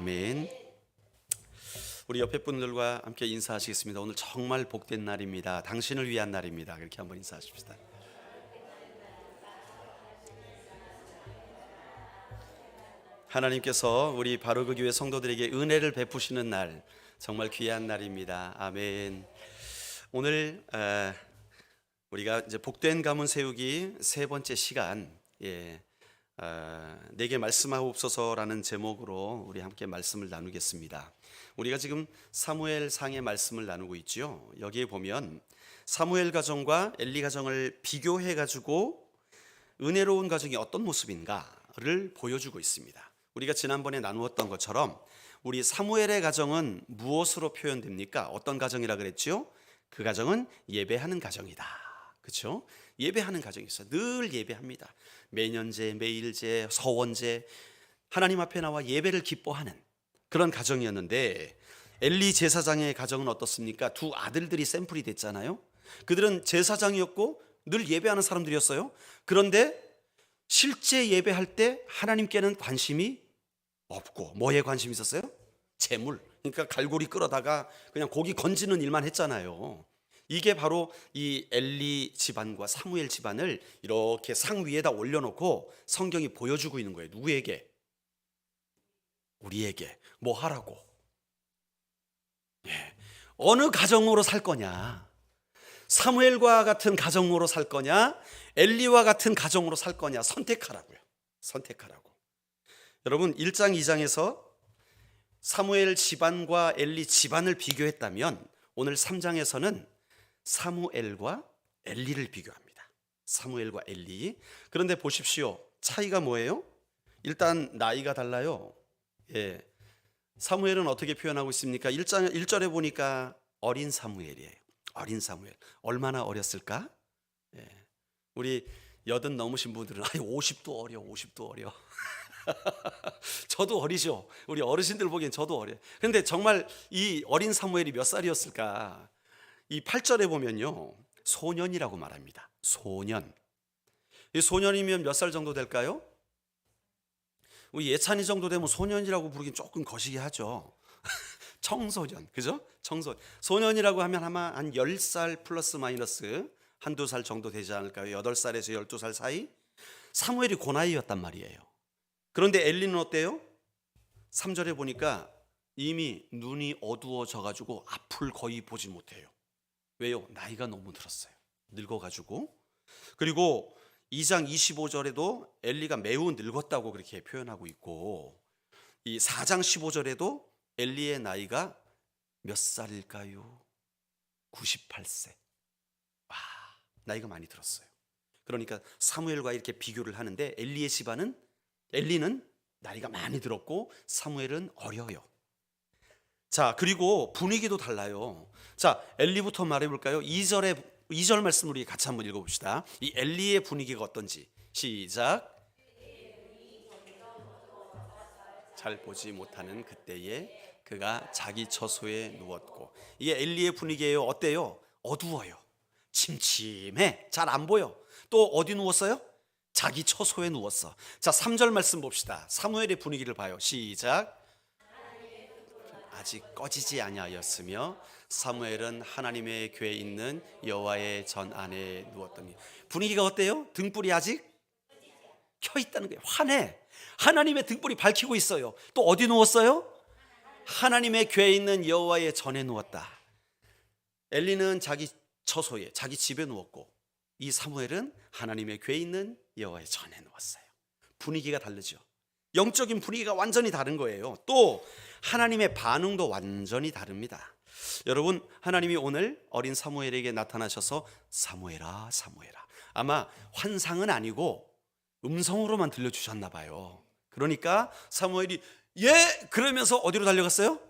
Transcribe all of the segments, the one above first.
아멘. 우리 옆에 분들과 함께 인사하시겠습니다. 오늘 정말 복된 날입니다. 당신을 위한 날입니다. 그렇게 한번 인사하십시다. 하나님께서 우리 바로그 교회 성도들에게 은혜를 베푸시는 날, 정말 귀한 날입니다. 아멘. 오늘 우리가 이제 복된 가문 세우기 세 번째 시간, 내게 말씀하옵소서라는 제목으로 우리 함께 말씀을 나누겠습니다. 우리가 지금 사무엘 상의 말씀을 나누고 있죠. 여기에 보면 사무엘 가정과 엘리 가정을 비교해 가지고 은혜로운 가정이 어떤 모습인가를 보여주고 있습니다. 우리가 지난번에 나누었던 것처럼 우리 사무엘의 가정은 무엇으로 표현됩니까? 어떤 가정이라 그랬죠? 그 가정은 예배하는 가정이다. 그렇죠? 예배하는 가정이 있어요. 늘 예배합니다. 매년제, 매일제, 서원제, 하나님 앞에 나와 예배를 기뻐하는 그런 가정이었는데, 엘리 제사장의 가정은 어떻습니까? 두 아들들이 샘플이 됐잖아요. 그들은 제사장이었고 늘 예배하는 사람들이었어요. 그런데 실제 예배할 때 하나님께는 관심이 없고, 뭐에 관심이 있었어요? 재물. 그러니까 갈고리 끌어다가 그냥 고기 건지는 일만 했잖아요. 이게 바로 이 엘리 집안과 사무엘 집안을 이렇게 상 위에다 올려놓고 성경이 보여주고 있는 거예요. 누구에게? 우리에게. 뭐 하라고? 어느 가정으로 살 거냐? 사무엘과 같은 가정으로 살 거냐? 엘리와 같은 가정으로 살 거냐? 선택하라고요. 선택하라고. 여러분, 1장 2장에서 사무엘 집안과 엘리 집안을 비교했다면, 오늘 3장에서는 사무엘과 엘리를 비교합니다. 사무엘과 엘리. 그런데 보십시오. 차이가 뭐예요? 일단 나이가 달라요. 사무엘은 어떻게 표현하고 있습니까? 1절에 보니까 어린 사무엘이에요. 어린 사무엘. 얼마나 어렸을까? 우리 80 넘으신 분들은 50도 어려, 50도 어려. 저도 어리죠. 우리 어르신들 보기엔 저도 어려요. 그런데 정말 이 어린 사무엘이 몇 살이었을까? 이 8절에 보면요, 소년이라고 말합니다. 소년. 이 소년이면 몇 살 정도 될까요? 우리 예찬이 정도 되면 소년이라고 부르긴 조금 거시기 하죠. 청소년, 그죠? 청소년. 소년이라고 하면 아마 한 10살 플러스 마이너스 한두 살 정도 되지 않을까요? 8살에서 12살 사이? 사무엘이 그 나이였단 말이에요. 그런데 엘리는 어때요? 3절에 보니까 이미 눈이 어두워져 가지고 앞을 거의 보지 못해요. 왜요? 나이가 너무 들었어요. 늙어가지고. 그리고 2장 25절에도 엘리가 매우 늙었다고 그렇게 표현하고 있고, 이 4장 15절에도 엘리의 나이가 몇 살일까요? 98세. 와, 나이가 많이 들었어요. 그러니까 사무엘과 이렇게 비교를 하는데, 엘리의 집안은, 엘리는 나이가 많이 들었고 사무엘은 어려요. 자, 그리고 분위기도 달라요. 자, 엘리부터 말해볼까요? 2절 말씀 우리 같이 한번 읽어봅시다. 이 엘리의 분위기가 어떤지. 시작. 잘 보지 못하는 그때에 그가 자기 처소에 누웠고. 이게 엘리의 분위기예요. 어때요? 어두워요. 침침해. 잘 안 보여. 또 어디 누웠어요? 자기 처소에 누웠어. 자, 3절 말씀 봅시다. 사무엘의 분위기를 봐요. 시작. 아직 꺼지지 아니하였으며 사무엘은 하나님의 궤에 있는 여호와의 전 안에 누웠더니. 분위기가 어때요? 등불이 아직 켜 있다는 거예요. 환해. 하나님의 등불이 밝히고 있어요. 또 어디 누웠어요? 하나님의 궤에 있는 여호와의 전에 누웠다. 엘리는 자기 처소에, 자기 집에 누웠고, 이 사무엘은 하나님의 궤에 있는 여호와의 전에 누웠어요. 분위기가 다르죠. 영적인 분위기가 완전히 다른 거예요. 또 하나님의 반응도 완전히 다릅니다. 여러분, 하나님이 오늘 어린 사무엘에게 나타나셔서 사무엘아, 사무엘아. 아마 환상은 아니고 음성으로만 들려주셨나 봐요. 그러니까 사무엘이 그러면서 어디로 달려갔어요?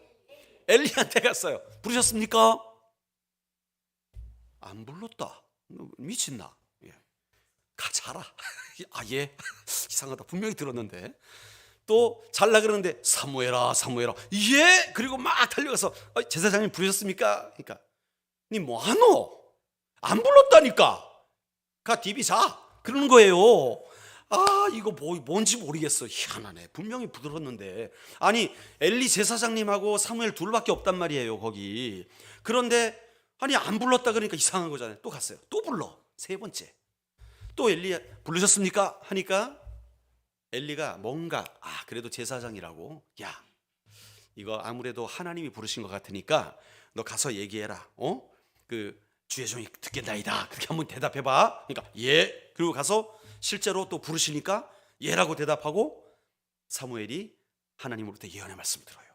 엘리한테 갔어요. 부르셨습니까? 안 불렀다. 미친나? 가자라. 이상하다. 분명히 들었는데. 또 잘라 그러는데 사무엘아, 사무엘아. 그리고 막 달려가서 제사장님 부르셨습니까? 그러니까 니 뭐하노? 안 불렀다니까. 가 디비 자. 그러는 거예요. 이거 뭔지 모르겠어. 희한하네. 분명히 부들었는데. 아니, 엘리 제사장님하고 사무엘 둘밖에 없단 말이에요, 거기. 그런데 아니, 안 불렀다 그러니까 이상한 거잖아요. 또 갔어요. 또 불러. 세 번째. 또 엘리 부르셨습니까? 하니까 엘리가 뭔가 그래도 제사장이라고, 야, 이거 아무래도 하나님이 부르신 것 같으니까 너 가서 얘기해라. 그 주의 종이 듣겠나이다. 그렇게 한번 대답해봐. 그러니까 예. 그리고 가서 실제로 또 부르시니까 예라고 대답하고 사무엘이 하나님으로부터 예언의 말씀을 들어요.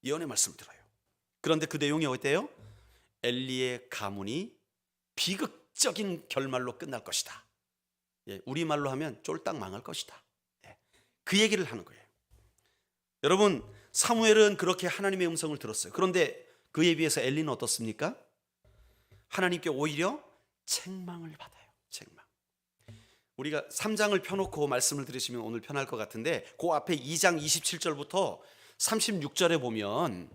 예언의 말씀을 들어요. 그런데 그 내용이 어때요? 엘리의 가문이 비극적인 결말로 끝날 것이다. 우리말로 하면 쫄딱 망할 것이다. 그 얘기를 하는 거예요. 여러분, 사무엘은 그렇게 하나님의 음성을 들었어요. 그런데 그에 비해서 엘리는 어떻습니까? 하나님께 오히려 책망을 받아요. 책망. 우리가 3장을 펴놓고 말씀을 들으시면 오늘 편할 것 같은데, 그 앞에 2장 27절부터 36절에 보면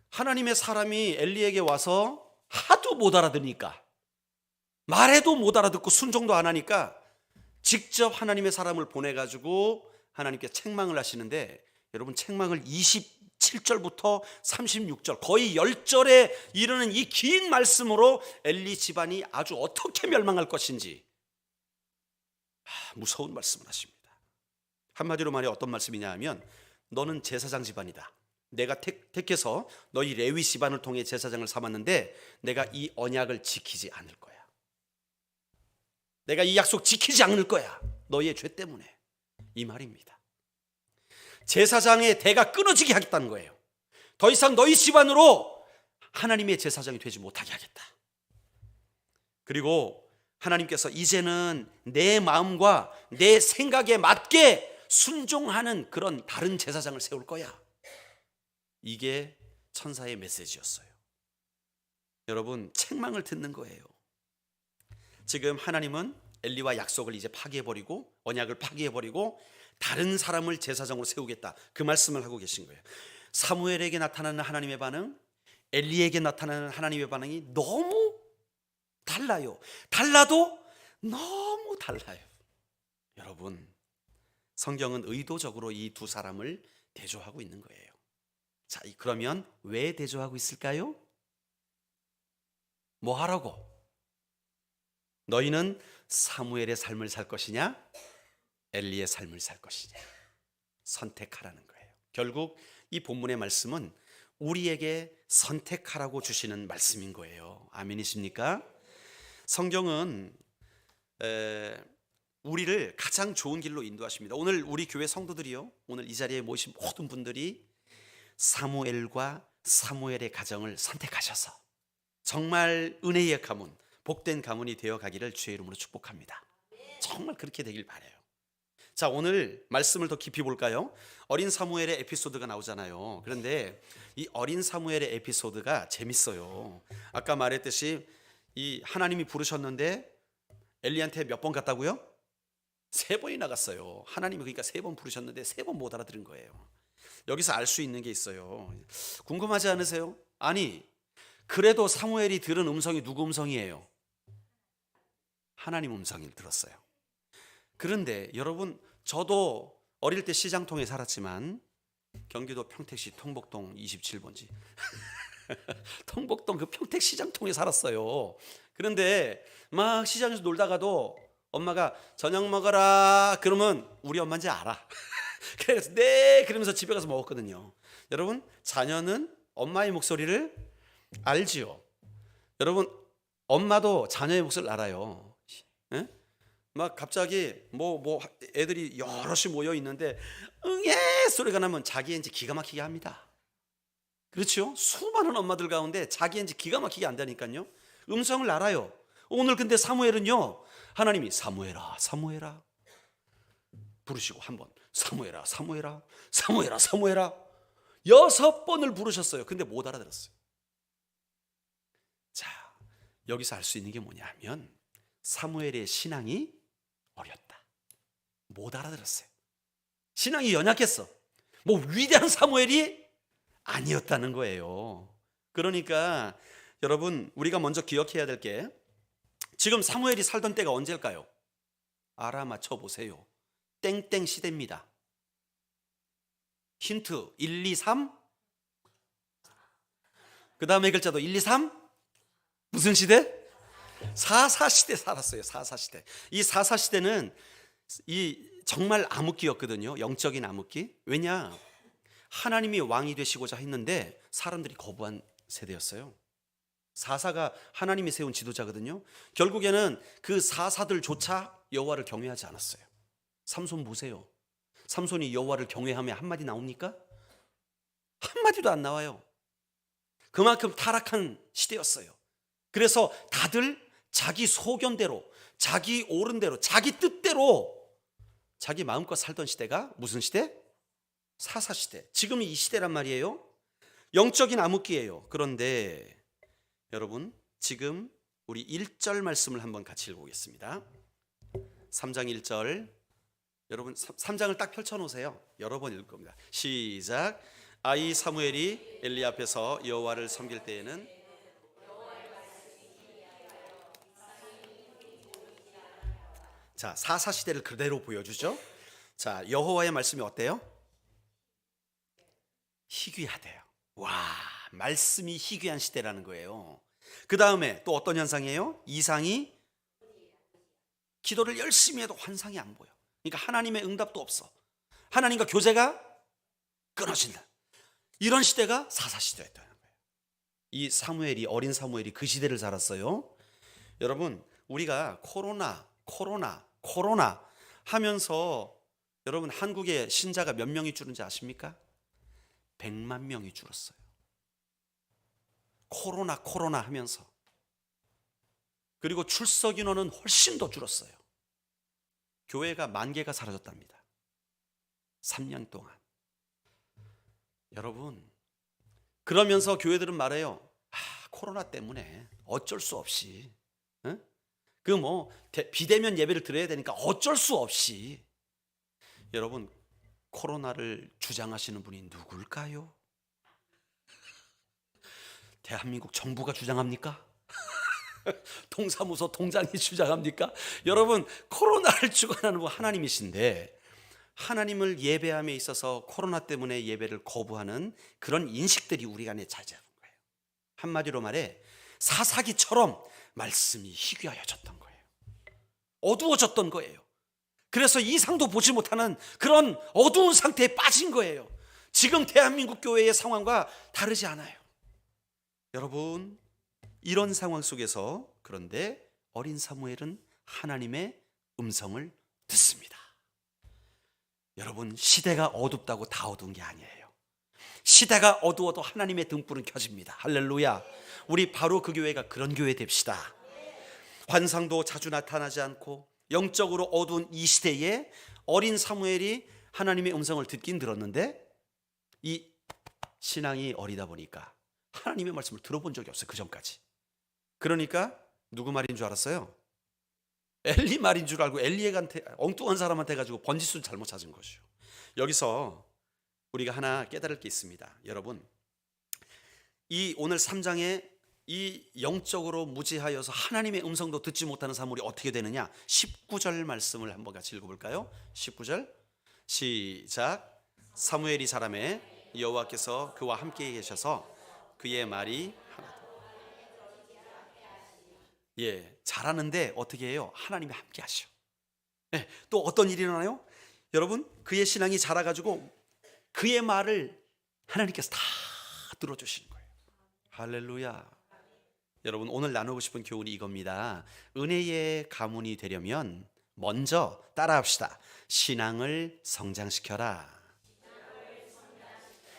하나님의 사람이 엘리에게 와서 하도 못 알아듣으니까, 말해도 못 알아듣고 순종도 안 하니까 직접 하나님의 사람을 보내가지고 하나님께 책망을 하시는데, 여러분, 책망을 27절부터 36절 거의 10절에 이르는 이 긴 말씀으로 엘리 집안이 아주 어떻게 멸망할 것인지 무서운 말씀을 하십니다. 한마디로 말해 어떤 말씀이냐 하면, 너는 제사장 집안이다. 내가 택해서 너희 레위 집안을 통해 제사장을 삼았는데 내가 이 언약을 지키지 않을 거야. 내가 이 약속 지키지 않을 거야. 너희의 죄 때문에. 이 말입니다. 제사장의 대가 끊어지게 하겠다는 거예요. 더 이상 너희 집안으로 하나님의 제사장이 되지 못하게 하겠다. 그리고 하나님께서 이제는 내 마음과 내 생각에 맞게 순종하는 그런 다른 제사장을 세울 거야. 이게 천사의 메시지였어요. 여러분, 책망을 듣는 거예요. 지금 하나님은 엘리와 약속을 이제 파기해버리고, 언약을 파기해버리고 다른 사람을 제사장으로 세우겠다, 그 말씀을 하고 계신 거예요. 사무엘에게 나타나는 하나님의 반응, 엘리에게 나타나는 하나님의 반응이 너무 달라요. 달라도 너무 달라요. 여러분, 성경은 의도적으로 이 두 사람을 대조하고 있는 거예요. 자, 그러면 왜 대조하고 있을까요? 뭐 하라고? 너희는 사무엘의 삶을 살 것이냐, 엘리의 삶을 살 것이냐, 선택하라는 거예요. 결국 이 본문의 말씀은 우리에게 선택하라고 주시는 말씀인 거예요. 아멘이십니까? 성경은 우리를 가장 좋은 길로 인도하십니다. 오늘 우리 교회 성도들이요, 오늘 이 자리에 모신 모든 분들이 사무엘과 사무엘의 가정을 선택하셔서 정말 은혜의 가문, 복된 가문이 되어 가기를 주의 이름으로 축복합니다. 정말 그렇게 되길 바라요. 자, 오늘 말씀을 더 깊이 볼까요? 어린 사무엘의 에피소드가 나오잖아요. 그런데 이 어린 사무엘의 에피소드가 재밌어요. 아까 말했듯이 이 하나님이 부르셨는데 엘리한테 몇 번 갔다고요? 3번이나 갔어요. 하나님이 그러니까 3번 부르셨는데 3번 못 알아들은 거예요. 여기서 알 수 있는 게 있어요. 궁금하지 않으세요? 아니, 그래도 사무엘이 들은 음성이 누구 음성이에요? 하나님 음성을 들었어요. 그런데 여러분, 저도 어릴 때 시장통에 살았지만 경기도 평택시 통복동 27번지 통복동 그 평택 시장통에 살았어요. 그런데 막 시장에서 놀다가도 엄마가 저녁 먹어라 그러면 우리 엄마인지 알아. 그래서 네 그러면서 집에 가서 먹었거든요. 여러분, 자녀는 엄마의 목소리를 알지요. 여러분, 엄마도 자녀의 목소리를 알아요. 에? 막 갑자기 뭐 애들이 여럿이 모여 있는데 응애 소리가 나면 자기 엔지 기가 막히게 합니다. 그렇죠? 수많은 엄마들 가운데 자기 엔지 기가 막히게 한다니까요. 음성을 알아요. 오늘 근데 사무엘은요, 하나님이 사무엘아 사무엘아 부르시고 한번 사무엘아 사무엘아 사무엘아 사무엘아 6번을 부르셨어요. 근데 못 알아들었어요. 자, 여기서 알 수 있는 게 뭐냐 하면 사무엘의 신앙이 어렸다. 못 알아들었어요. 신앙이 연약했어. 뭐 위대한 사무엘이 아니었다는 거예요. 그러니까 여러분, 우리가 먼저 기억해야 될 게, 지금 사무엘이 살던 때가 언제일까요? 알아맞혀 보세요. 땡땡 시대입니다. 힌트 1, 2, 3. 그 다음에 글자도 1, 2, 3. 무슨 시대? 4사 시대 살았어요. 4사 시대. 이 4사 시대는 이 정말 암흑기였거든요. 영적인 암흑기. 왜냐? 하나님이 왕이 되시고자 했는데 사람들이 거부한 세대였어요. 4사가 하나님이 세운 지도자거든요. 결국에는 그 4사들조차 여호와를 경외하지 않았어요. 삼손 보세요. 삼손이 여호와를 경외하며 한마디 나옵니까? 한마디도 안 나와요. 그만큼 타락한 시대였어요. 그래서 다들 자기 소견대로, 자기 옳은 대로, 자기 뜻대로 자기 마음껏 살던 시대가 무슨 시대? 4사 시대. 지금이 이 시대란 말이에요. 영적인 암흑기예요. 그런데 여러분, 지금 우리 1절 말씀을 한번 같이 읽어보겠습니다. 3장 1절. 여러분 3장을 딱 펼쳐놓으세요. 여러 번 읽을 겁니다. 시작. 아이 사무엘이 엘리 앞에서 여호와를 섬길 때에는 자, 4사 시대를 그대로 보여주죠. 자, 여호와의 말씀이 어때요? 희귀하대요. 와, 말씀이 희귀한 시대라는 거예요. 그 다음에 또 어떤 현상이에요? 이상이 기도를 열심히 해도 환상이 안 보여. 그러니까 하나님의 응답도 없어. 하나님과 교제가 끊어진다. 이런 시대가 4사 시대였다는 거예요. 이 사무엘이, 어린 사무엘이 그 시대를 살았어요. 여러분, 우리가 코로나 하면서 여러분 한국의 신자가 몇 명이 줄은지 아십니까? 100만 명이 줄었어요. 코로나 하면서. 그리고 출석 인원은 훨씬 더 줄었어요. 교회가 10,000개가 사라졌답니다. 3년 동안. 여러분, 그러면서 교회들은 말해요. 코로나 때문에 어쩔 수 없이 비대면 예배를 드려야 되니까 어쩔 수 없이. 여러분, 코로나를 주장하시는 분이 누굴까요? 대한민국 정부가 주장합니까? 동사무소 동장이 주장합니까? 여러분, 코로나를 주관하는 분 하나님이신데, 하나님을 예배함에 있어서 코로나 때문에 예배를 거부하는 그런 인식들이 우리 안에 자제한 거예요. 한마디로 말해 사사기처럼 말씀이 희귀하여졌던 거예요. 어두워졌던 거예요. 그래서 이상도 보지 못하는 그런 어두운 상태에 빠진 거예요. 지금 대한민국 교회의 상황과 다르지 않아요. 여러분, 이런 상황 속에서 그런데 어린 사무엘은 하나님의 음성을 듣습니다. 여러분, 시대가 어둡다고 다 어두운 게 아니에요. 시대가 어두워도 하나님의 등불은 켜집니다. 할렐루야. 우리 바로 그 교회가 그런 교회 됩시다. 환상도 자주 나타나지 않고 영적으로 어두운 이 시대에 어린 사무엘이 하나님의 음성을 듣긴 들었는데 이 신앙이 어리다 보니까 하나님의 말씀을 들어본 적이 없어요. 그 전까지. 그러니까 누구 말인 줄 알았어요? 엘리 말인 줄 알고 엘리에한테, 엉뚱한 사람한테 가지고 번지수를 잘못 찾은 거죠. 여기서 우리가 하나 깨달을 게 있습니다. 여러분, 이 오늘 3장에 이 영적으로 무지하여서 하나님의 음성도 듣지 못하는 사물이 어떻게 되느냐, 19절 말씀을 한번 같이 읽어볼까요? 19절 시작. 사무엘이 사람에 여호와께서 그와 함께 계셔서 그의 말이 잘하는데 어떻게 해요? 하나님이 함께 하셔. 또 어떤 일이 일어나요? 여러분, 그의 신앙이 자라가지고 그의 말을 하나님께서 다 들어주시는 거예요. 할렐루야. 여러분, 오늘 나누고 싶은 교훈이 이겁니다. 은혜의 가문이 되려면 먼저 따라합시다. 신앙을 성장시켜라.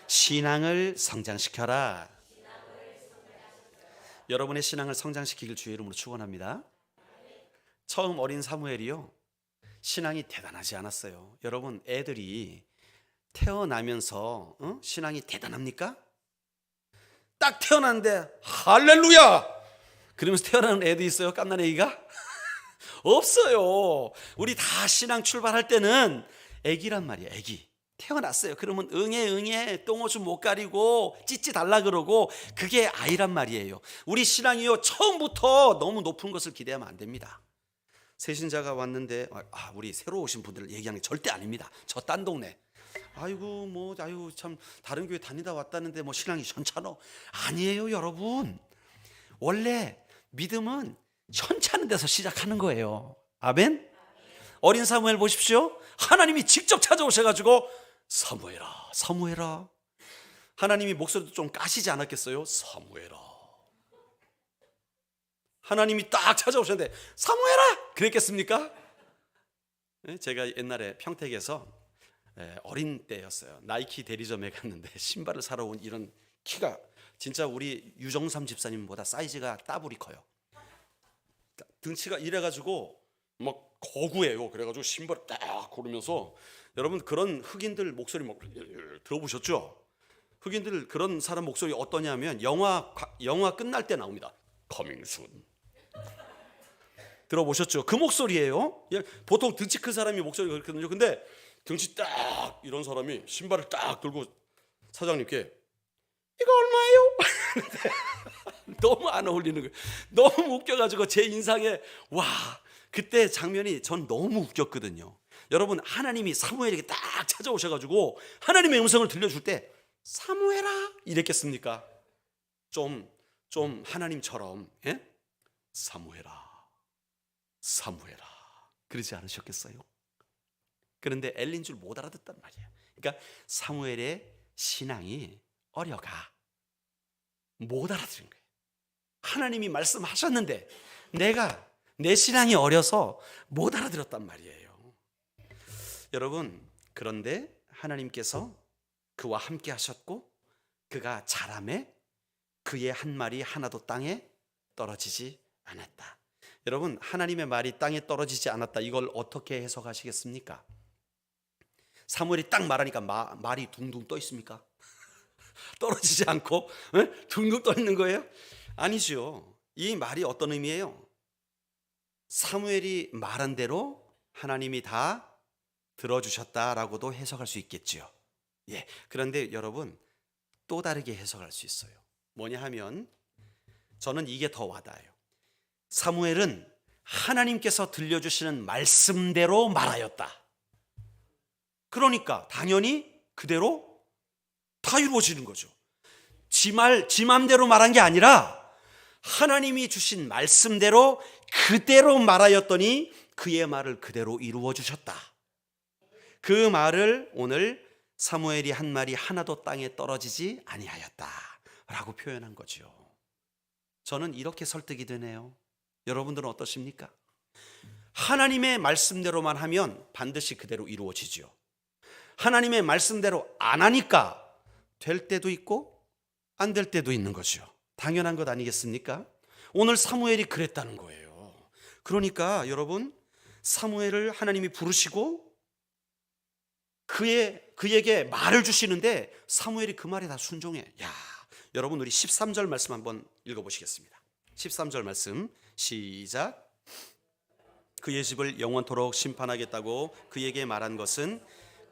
신앙을 성장시켜라. 여러분의 신앙을 성장시키길 주의 이름으로 축원합니다. 처음 어린 사무엘이요, 신앙이 대단하지 않았어요. 여러분, 애들이 태어나면서 신앙이 대단합니까? 딱 태어났는데 할렐루야 그러면서 태어나는 애도 있어요? 깜난 애기가? 없어요. 우리 다 신앙 출발할 때는 애기란 말이에요. 애기 태어났어요. 그러면 응애 똥오줌 못 가리고 찌찌 달라 그러고 그게 아이란 말이에요. 우리 신앙이요, 처음부터 너무 높은 것을 기대하면 안 됩니다. 세신자가 왔는데 우리 새로 오신 분들 얘기하는 게 절대 아닙니다. 저 딴 동네. 아이고 참 다른 교회 다니다 왔다는데 뭐 신앙이 현찮어. 아니에요, 여러분. 원래 믿음은 현찮은 데서 시작하는 거예요. 아멘. 어린 사무엘 보십시오. 하나님이 직접 찾아오셔가지고 사무엘아, 사무엘아. 하나님이 목소리도 좀 까시지 않았겠어요? 사무엘아. 하나님이 딱 찾아오셨는데 사무엘아 그랬겠습니까? 제가 옛날에 평택에서 어린 때였어요. 나이키 대리점에 갔는데 신발을 사러 온 이런 키가 진짜 우리 유정삼 집사님보다 사이즈가 따블이 커요. 등치가 이래가지고 막 거구예요. 그래가지고 신발을 딱 고르면서, 여러분 그런 흑인들 목소리 막 들어보셨죠? 흑인들 그런 사람 목소리 어떠냐면 영화 끝날 때 나옵니다. 커밍순. 들어보셨죠? 그 목소리예요. 보통 등치 큰 사람이 목소리가 그렇거든요. 근데 등치 딱 이런 사람이 신발을 딱 들고 사장님께 이거 얼마예요? 너무 안 어울리는 거예요. 너무 웃겨가지고 제 인상에 그때 장면이 전 너무 웃겼거든요. 여러분 하나님이 사무엘에게 딱 찾아오셔가지고 하나님의 음성을 들려줄 때 사무엘아 이랬겠습니까? 좀 하나님처럼 사무엘아 사무엘아 그러지 않으셨겠어요? 그런데 엘린 줄 못 알아듣단 말이에요. 그러니까 사무엘의 신앙이 어려가 못 알아들은 거예요. 하나님이 말씀하셨는데 내 신앙이 어려서 못 알아들었단 말이에요. 여러분 그런데 하나님께서 그와 함께 하셨고 그가 자라매 그의 한 말이 하나도 땅에 떨어지지 않았다. 여러분 하나님의 말이 땅에 떨어지지 않았다, 이걸 어떻게 해석하시겠습니까? 사무엘이 딱 말하니까 말이 둥둥 떠 있습니까? 떨어지지 않고 둥둥 떠 있는 거예요? 아니죠. 이 말이 어떤 의미예요? 사무엘이 말한 대로 하나님이 다 들어주셨다라고도 해석할 수 있겠죠. 그런데 여러분 또 다르게 해석할 수 있어요. 뭐냐 하면 저는 이게 더 와닿아요. 사무엘은 하나님께서 들려주시는 말씀대로 말하였다. 그러니까 당연히 그대로 다 이루어지는 거죠. 지 맘대로 말한 게 아니라 하나님이 주신 말씀대로 그대로 말하였더니 그의 말을 그대로 이루어 주셨다. 그 말을 오늘 사무엘이 한 말이 하나도 땅에 떨어지지 아니하였다 라고 표현한 거죠. 저는 이렇게 설득이 되네요. 여러분들은 어떠십니까? 하나님의 말씀대로만 하면 반드시 그대로 이루어지죠. 하나님의 말씀대로 안 하니까 될 때도 있고 안 될 때도 있는 거죠. 당연한 것 아니겠습니까? 오늘 사무엘이 그랬다는 거예요. 그러니까 여러분 사무엘을 하나님이 부르시고 그에게 말을 주시는데 사무엘이 그 말에 다 순종해. 여러분 우리 13절 말씀 한번 읽어보시겠습니다. 13절 말씀 시작. 그의 집을 영원토록 심판하겠다고 그에게 말한 것은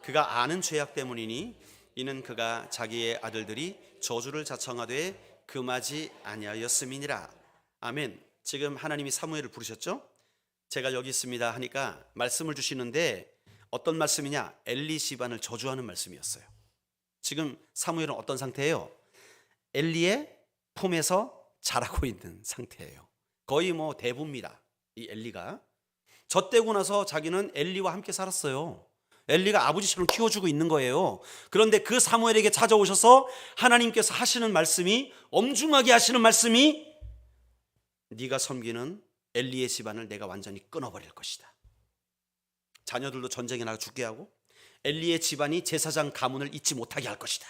그가 아는 죄악 때문이니 이는 그가 자기의 아들들이 저주를 자청하되 금하지 아니하였음이니라. 아멘. 지금 하나님이 사무엘을 부르셨죠? 제가 여기 있습니다 하니까 말씀을 주시는데 어떤 말씀이냐? 엘리 집안을 저주하는 말씀이었어요. 지금 사무엘은 어떤 상태예요? 엘리의 품에서 자라고 있는 상태예요. 거의 대부입니다. 이 엘리가 젖되고 나서 자기는 엘리와 함께 살았어요. 엘리가 아버지처럼 키워주고 있는 거예요. 그런데 그 사무엘에게 찾아오셔서 하나님께서 하시는 말씀이, 엄중하게 하시는 말씀이, 네가 섬기는 엘리의 집안을 내가 완전히 끊어버릴 것이다. 자녀들도 전쟁에 나가 죽게 하고 엘리의 집안이 제사장 가문을 잇지 못하게 할 것이다.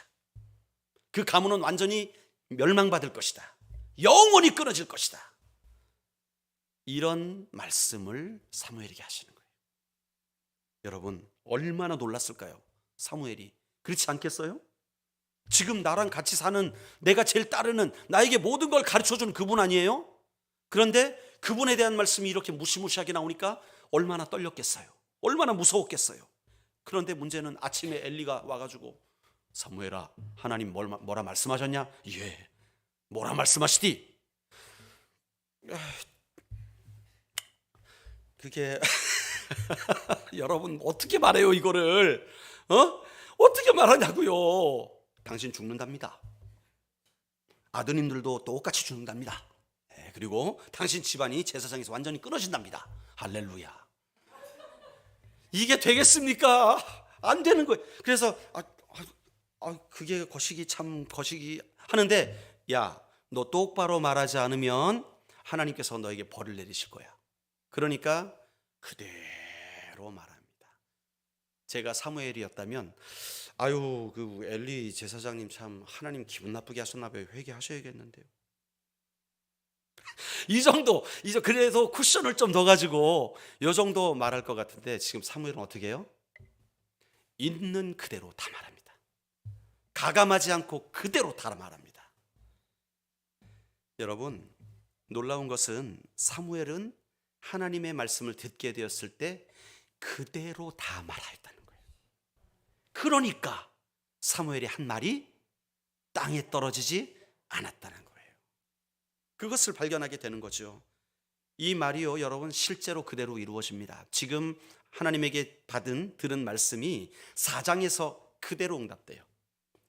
그 가문은 완전히 멸망받을 것이다. 영원히 끊어질 것이다. 이런 말씀을 사무엘에게 하시는 거예요. 여러분 얼마나 놀랐을까요? 사무엘이. 그렇지 않겠어요? 지금 나랑 같이 사는, 내가 제일 따르는, 나에게 모든 걸 가르쳐주는 그분 아니에요? 그런데 그분에 대한 말씀이 이렇게 무시무시하게 나오니까 얼마나 떨렸겠어요? 얼마나 무서웠겠어요? 그런데 문제는 아침에 엘리가 와가지고 사무엘아, 하나님 뭐라 말씀하셨냐? 예, 뭐라 말씀하시디? 그게 여러분 어떻게 말해요 이거를? 어떻게 말하냐고요? 당신 죽는답니다. 아드님들도 똑같이 죽는답니다. 그리고 당신 집안이 제사장에서 완전히 끊어진답니다. 할렐루야. 이게 되겠습니까? 안 되는 거예요. 그래서 그게 거시기 하는데, 야, 너 똑바로 말하지 않으면 하나님께서 너에게 벌을 내리실 거야. 그러니까 그대로 말합니다. 제가 사무엘이었다면 그 엘리 제사장님 참 하나님 기분 나쁘게 하셨나 봐요. 회개하셔야겠는데요. 이 정도, 이제 그래서 쿠션을 좀 더 가지고 이 정도 말할 것 같은데, 지금 사무엘은 어떻게 해요? 있는 그대로 다 말합니다. 가감하지 않고 그대로 다 말합니다. 여러분, 놀라운 것은 사무엘은 하나님의 말씀을 듣게 되었을 때 그대로 다 말하였다는 거예요. 그러니까 사무엘이 한 말이 땅에 떨어지지 않았다는 거예요. 그것을 발견하게 되는 거죠. 이 말이요, 여러분, 실제로 그대로 이루어집니다. 지금 하나님에게 들은 말씀이 4장에서 그대로 응답돼요.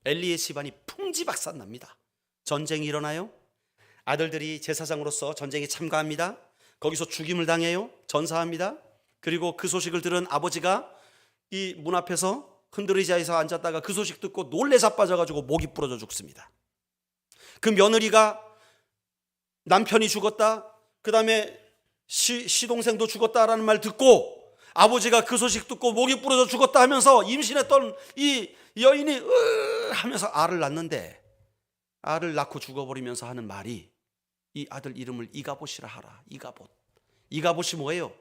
엘리의 집안이 풍지박산납니다. 전쟁이 일어나요. 아들들이 제사장으로서 전쟁에 참가합니다. 거기서 죽임을 당해요. 전사합니다. 그리고 그 소식을 들은 아버지가 이 문 앞에서 흔들의자에서 앉았다가 그 소식 듣고 놀래 자빠져가지고 목이 부러져 죽습니다. 그 며느리가 남편이 죽었다, 그 다음에 시동생도 죽었다라는 말 듣고 아버지가 그 소식 듣고 목이 부러져 죽었다 하면서 임신했던 이 여인이 하면서 알을 낳는데, 알을 낳고 죽어버리면서 하는 말이 이 아들 이름을 이가봇이라 하라. 이가봇이 뭐예요?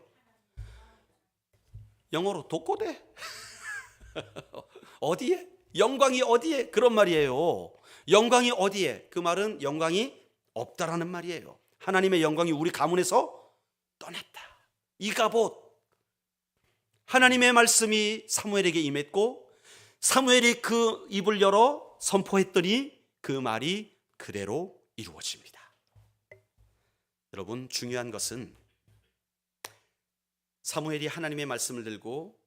영어로 독고대. 어디에? 영광이 어디에? 그런 말이에요. 영광이 어디에? 그 말은 영광이 없다라는 말이에요. 하나님의 영광이 우리 가문에서 떠났다. 이가봇. 하나님의 말씀이 사무엘에게 임했고 사무엘이 그 입을 열어 선포했더니 그 말이 그대로 이루어집니다. 여러분, 중요한 것은 사무엘이 하나님의 말씀을 들고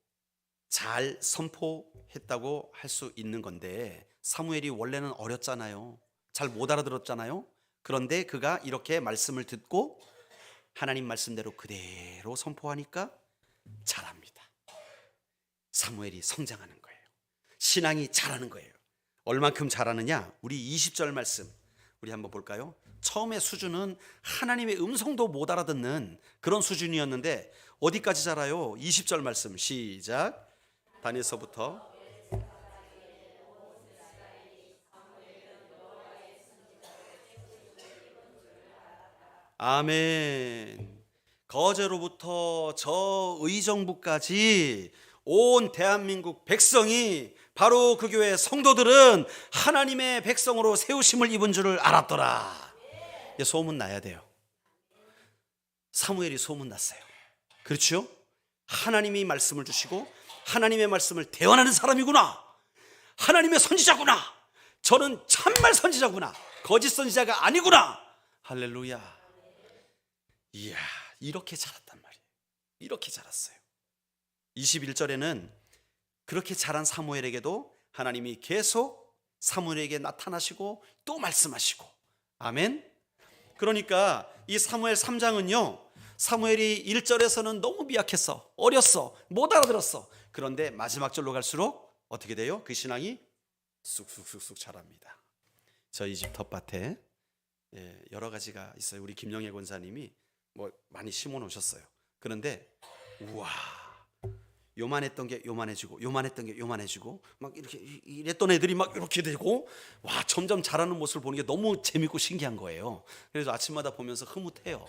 잘 선포했다고 할 수 있는 건데, 사무엘이 원래는 어렸잖아요. 잘 못 알아들었잖아요. 그런데 그가 이렇게 말씀을 듣고 하나님 말씀대로 그대로 선포하니까 잘합니다. 사무엘이 성장하는 거예요. 신앙이 자라는 거예요. 얼만큼 자라느냐? 우리 20절 말씀 우리 한번 볼까요? 처음에 수준은 하나님의 음성도 못 알아듣는 그런 수준이었는데 어디까지 자라요? 20절 말씀 시작. 단에서부터 아멘. 거제로부터 저 의정부까지 온 대한민국 백성이, 바로 그 교회 성도들은 하나님의 백성으로 세우심을 입은 줄을 알았더라. 소문 나야 돼요. 사무엘이 소문 났어요. 그렇죠? 하나님이 말씀을 주시고 하나님의 말씀을 대언하는 사람이구나. 하나님의 선지자구나. 저는 참말 선지자구나. 거짓 선지자가 아니구나. 할렐루야. 이야, 이렇게 자랐단 말이에요. 이렇게 자랐어요. 21절에는 그렇게 자란 사무엘에게도 하나님이 계속 사무엘에게 나타나시고 또 말씀하시고. 아멘. 그러니까 이 사무엘 3장은요, 사무엘이 1절에서는 너무 미약했어, 어렸어, 못 알아들었어. 그런데 마지막 절로 갈수록 어떻게 돼요? 그 신앙이 쑥쑥쑥쑥 자랍니다. 저희 집 텃밭에 여러 가지가 있어요. 우리 김영애 권사님이 많이 심어 놓으셨어요. 그런데 우와, 요만했던 게 요만해지고 요만했던 게 요만해지고 막 이렇게 이랬던 애들이 막 이렇게 되고, 와, 점점 자라는 모습을 보는 게 너무 재밌고 신기한 거예요. 그래서 아침마다 보면서 흐뭇해요.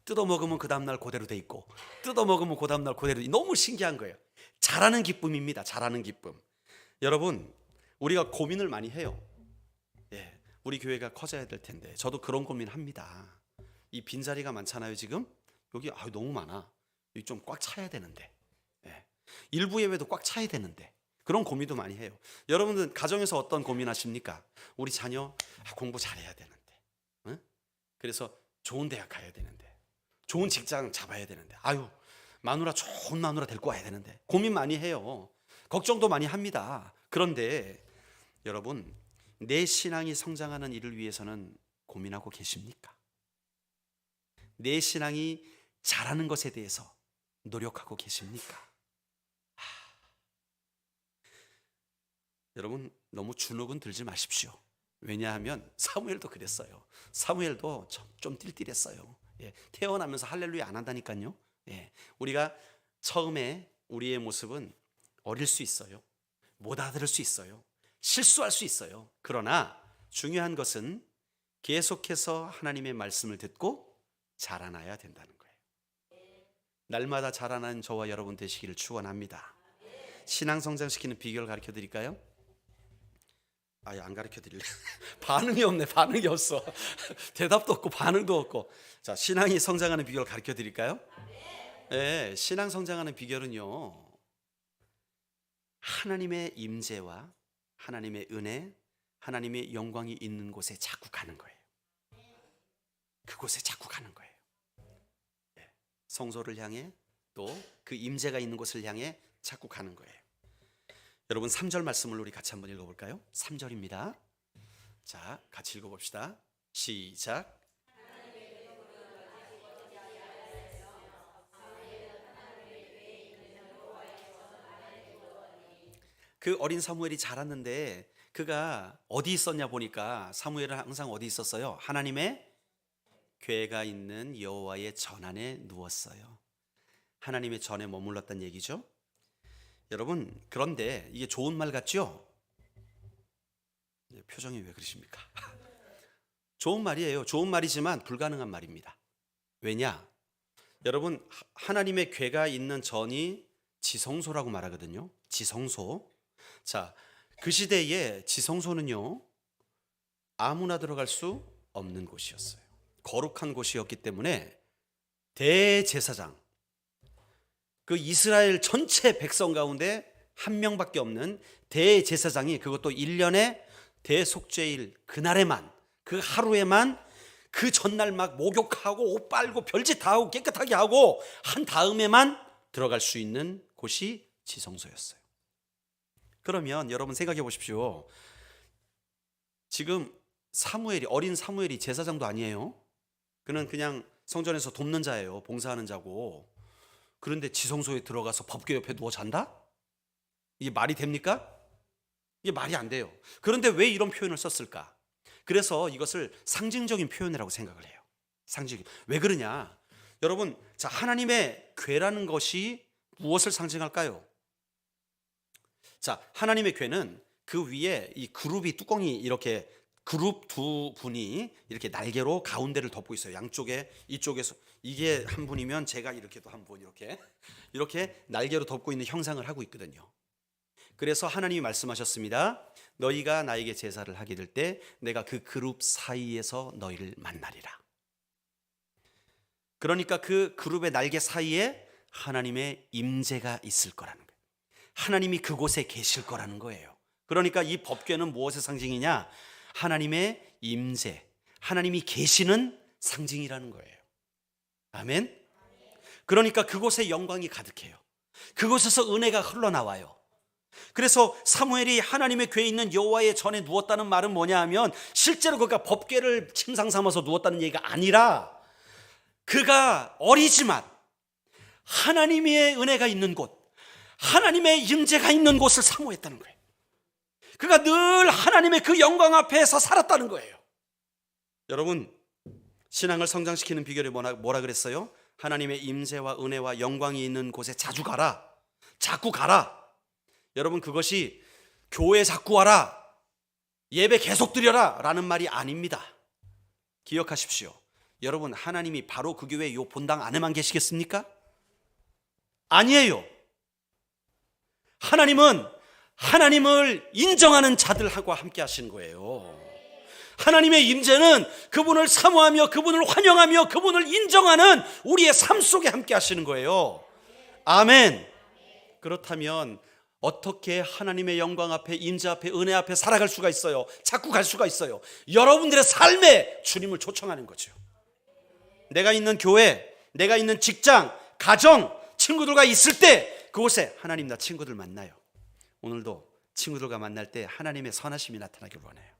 뜯어 먹으면 그 다음날 그대로 돼 있고, 뜯어 먹으면 그 다음날 그대로. 너무 신기한 거예요. 자라는 기쁨입니다. 자라는 기쁨. 여러분, 우리가 고민을 많이 해요. 우리 교회가 커져야 될 텐데. 저도 그런 고민합니다. 이 빈자리가 많잖아요. 지금 여기 너무 많아. 여기 좀 꽉 차야 되는데, 일부 예배도 꽉 차야 되는데, 그런 고민도 많이 해요. 여러분들 가정에서 어떤 고민하십니까? 우리 자녀 공부 잘해야 되는데, 그래서 좋은 대학 가야 되는데, 좋은 직장 잡아야 되는데, 아유, 마누라 좋은 마누라 데리고 와야 되는데 고민 많이 해요. 걱정도 많이 합니다. 그런데 여러분, 내 신앙이 성장하는 일을 위해서는 고민하고 계십니까? 내 신앙이 자라는 것에 대해서 노력하고 계십니까? 여러분, 너무 주눅은 들지 마십시오. 왜냐하면 사무엘도 그랬어요. 사무엘도 좀 띨띨했어요. 태어나면서 할렐루야 안 한다니까요. 우리가 처음에 우리의 모습은 어릴 수 있어요. 못 알아들을 수 있어요. 실수할 수 있어요. 그러나 중요한 것은 계속해서 하나님의 말씀을 듣고 자라나야 된다는 거예요. 날마다 자라나는 저와 여러분 되시기를 축원합니다. 신앙 성장시키는 비결을 가르쳐 드릴까요? 아예 안 가르쳐 드릴래. 반응이 없네. 반응이 없어. 대답도 없고 반응도 없고. 자, 신앙이 성장하는 비결을 가르쳐 드릴까요? 네, 신앙 성장하는 비결은요, 하나님의 임재와 하나님의 은혜, 하나님의 영광이 있는 곳에 자꾸 가는 거예요. 그곳에 자꾸 가는 거예요. 성소를 향해, 또 그 임재가 있는 곳을 향해 자꾸 가는 거예요. 여러분, 3절 말씀을 우리 같이 한번 읽어볼까요? 3절입니다. 자, 같이 읽어봅시다. 시작. 그 어린 사무엘이 자랐는데 그가 어디 있었냐 보니까, 사무엘은 항상 어디 있었어요? 하나님의 궤가 있는 여호와의 전 안에 누웠어요. 하나님의 전에 머물렀다는 얘기죠. 여러분, 그런데 이게 좋은 말 같죠? 표정이 왜 그러십니까? 좋은 말이에요. 좋은 말이지만 불가능한 말입니다. 왜냐? 여러분, 하나님의 궤가 있는 전이 지성소라고 말하거든요. 지성소. 자, 그 시대에 지성소는요, 아무나 들어갈 수 없는 곳이었어요. 거룩한 곳이었기 때문에 대제사장, 그 이스라엘 전체 백성 가운데 한 명밖에 없는 대제사장이, 그것도 1년에 대속죄일 그날에만, 그 하루에만, 그 전날 막 목욕하고 옷 빨고 별짓 다 하고 깨끗하게 하고 한 다음에만 들어갈 수 있는 곳이 지성소였어요. 그러면 여러분 생각해 보십시오. 지금 사무엘이, 어린 사무엘이 제사장도 아니에요. 그는 그냥 성전에서 돕는 자예요. 봉사하는 자고. 그런데 지성소에 들어가서 법궤 옆에 누워 잔다? 이게 말이 됩니까? 이게 말이 안 돼요. 그런데 왜 이런 표현을 썼을까? 그래서 이것을 상징적인 표현이라고 생각을 해요. 상징. 왜 그러냐? 여러분, 자, 하나님의 궤라는 것이 무엇을 상징할까요? 자, 하나님의 궤는 그 위에 이 그룹이, 뚜껑이 이렇게, 그룹 두 분이 이렇게 날개로 가운데를 덮고 있어요. 양쪽에, 이쪽에서 이게 한 분이면 제가 이렇게도 한 분, 이렇게 날개로 덮고 있는 형상을 하고 있거든요. 그래서 하나님이 말씀하셨습니다. 너희가 나에게 제사를 하게 될 때 내가 그 그룹 사이에서 너희를 만나리라. 그러니까 그 그룹의 날개 사이에 하나님의 임재가 있을 거라는 거예요. 하나님이 그곳에 계실 거라는 거예요. 그러니까 이 법궤는 무엇의 상징이냐? 하나님의 임재, 하나님이 계시는 상징이라는 거예요. 아멘. 그러니까 그곳에 영광이 가득해요. 그곳에서 은혜가 흘러나와요. 그래서 사무엘이 하나님의 궤에 있는 여호와의 전에 누웠다는 말은 뭐냐 하면, 실제로 그가 법궤를 침상 삼아서 누웠다는 얘기가 아니라, 그가 어리지만 하나님의 은혜가 있는 곳, 하나님의 임재가 있는 곳을 사모했다는 거예요. 그가 늘 하나님의 그 영광 앞에서 살았다는 거예요. 여러분, 신앙을 성장시키는 비결이 뭐라 그랬어요? 하나님의 임재와 은혜와 영광이 있는 곳에 자주 가라. 자꾸 가라. 여러분, 그것이 교회 자꾸 와라, 예배 계속 드려라 라는 말이 아닙니다. 기억하십시오. 여러분, 하나님이 바로 그 교회 요 본당 안에만 계시겠습니까? 아니에요. 하나님은 하나님을 인정하는 자들하고 함께 하시는 거예요. 하나님의 임재는 그분을 사모하며 그분을 환영하며 그분을 인정하는 우리의 삶 속에 함께 하시는 거예요. 아멘. 그렇다면 어떻게 하나님의 영광 앞에, 임재 앞에, 은혜 앞에 살아갈 수가 있어요? 자꾸 갈 수가 있어요. 여러분들의 삶에 주님을 초청하는 거죠. 내가 있는 교회, 내가 있는 직장, 가정, 친구들과 있을 때 그곳에 하나님 나 친구들 만나요. 오늘도 친구들과 만날 때 하나님의 선하심이 나타나길 원해요.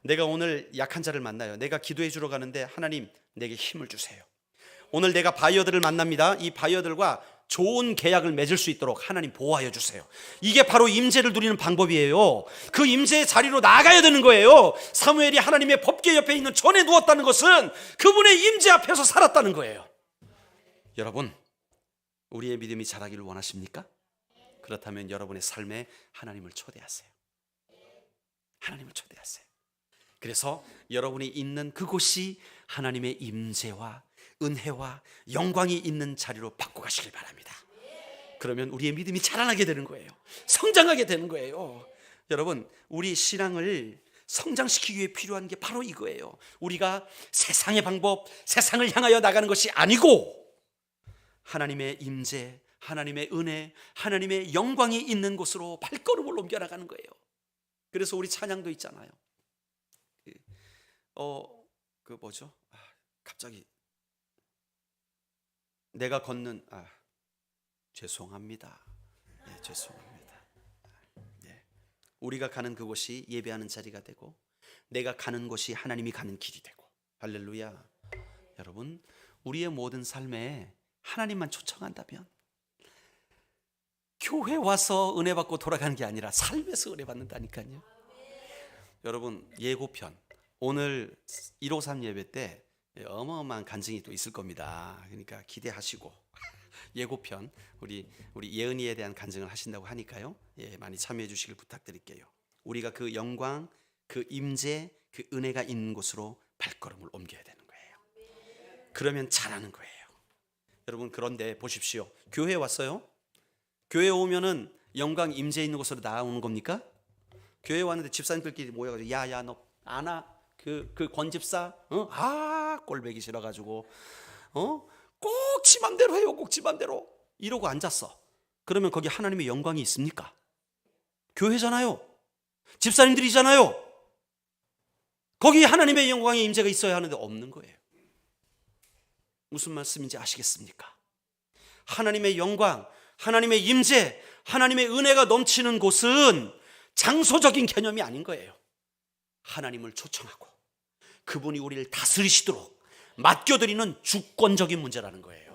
내가 오늘 약한 자를 만나요. 내가 기도해 주러 가는데 하나님 내게 힘을 주세요. 오늘 내가 바이어들을 만납니다. 이 바이어들과 좋은 계약을 맺을 수 있도록 하나님 보호하여 주세요. 이게 바로 임재를 누리는 방법이에요. 그 임재의 자리로 나아가야 되는 거예요. 사무엘이 하나님의 법궤 옆에 있는 전에 누웠다는 것은 그분의 임재 앞에서 살았다는 거예요. 여러분, 우리의 믿음이 자라기를 원하십니까? 그렇다면 여러분의 삶에 하나님을 초대하세요. 하나님을 초대하세요. 그래서 여러분이 있는 그곳이 하나님의 임재와 은혜와 영광이 있는 자리로 바꿔가시길 바랍니다. 그러면 우리의 믿음이 자라나게 되는 거예요. 성장하게 되는 거예요. 여러분, 우리 신앙을 성장시키기 위해 필요한 게 바로 이거예요. 우리가 세상의 방법, 세상을 향하여 나가는 것이 아니고 하나님의 임재, 하나님의 은혜, 하나님의 영광이 있는 곳으로 발걸음을 옮겨나가는 거예요. 그래서 우리 찬양도 있잖아요. 갑자기 내가 걷는 죄송합니다. 네, 죄송합니다. 네. 우리가 가는 그곳이 예배하는 자리가 되고 내가 가는 곳이 하나님이 가는 길이 되고 할렐루야. 여러분, 우리의 모든 삶에 하나님만 초청한다면 교회 와서 은혜 받고 돌아가는 게 아니라 삶에서 은혜 받는다니까요. 여러분, 예고편 오늘 153 예배 때 어마어마한 간증이 또 있을 겁니다. 그러니까 기대하시고 예고편 우리 예은이에 대한 간증을 하신다고 하니까요. 많이 참여해 주시길 부탁드릴게요. 우리가 그 영광, 그 임재, 그 은혜가 있는 곳으로 발걸음을 옮겨야 되는 거예요. 그러면 잘하는 거예요. 여러분, 그런데 보십시오. 교회에 왔어요. 교회에 오면은 영광 임재 있는 곳으로 나오는 겁니까? 교회에 왔는데 집사님들끼리 모여가지고 야야 너 아나? 그 권집사 꼴배기 싫어가지고 꼭 지 맘대로 해요. 꼭 지 맘대로 이러고 앉았어. 그러면 거기 하나님의 영광이 있습니까? 교회잖아요. 집사님들이잖아요. 거기 하나님의 영광의 임재가 있어야 하는데 없는 거예요. 무슨 말씀인지 아시겠습니까? 하나님의 영광, 하나님의 임재, 하나님의 은혜가 넘치는 곳은 장소적인 개념이 아닌 거예요. 하나님을 초청하고 그분이 우리를 다스리시도록 맡겨드리는 주권적인 문제라는 거예요.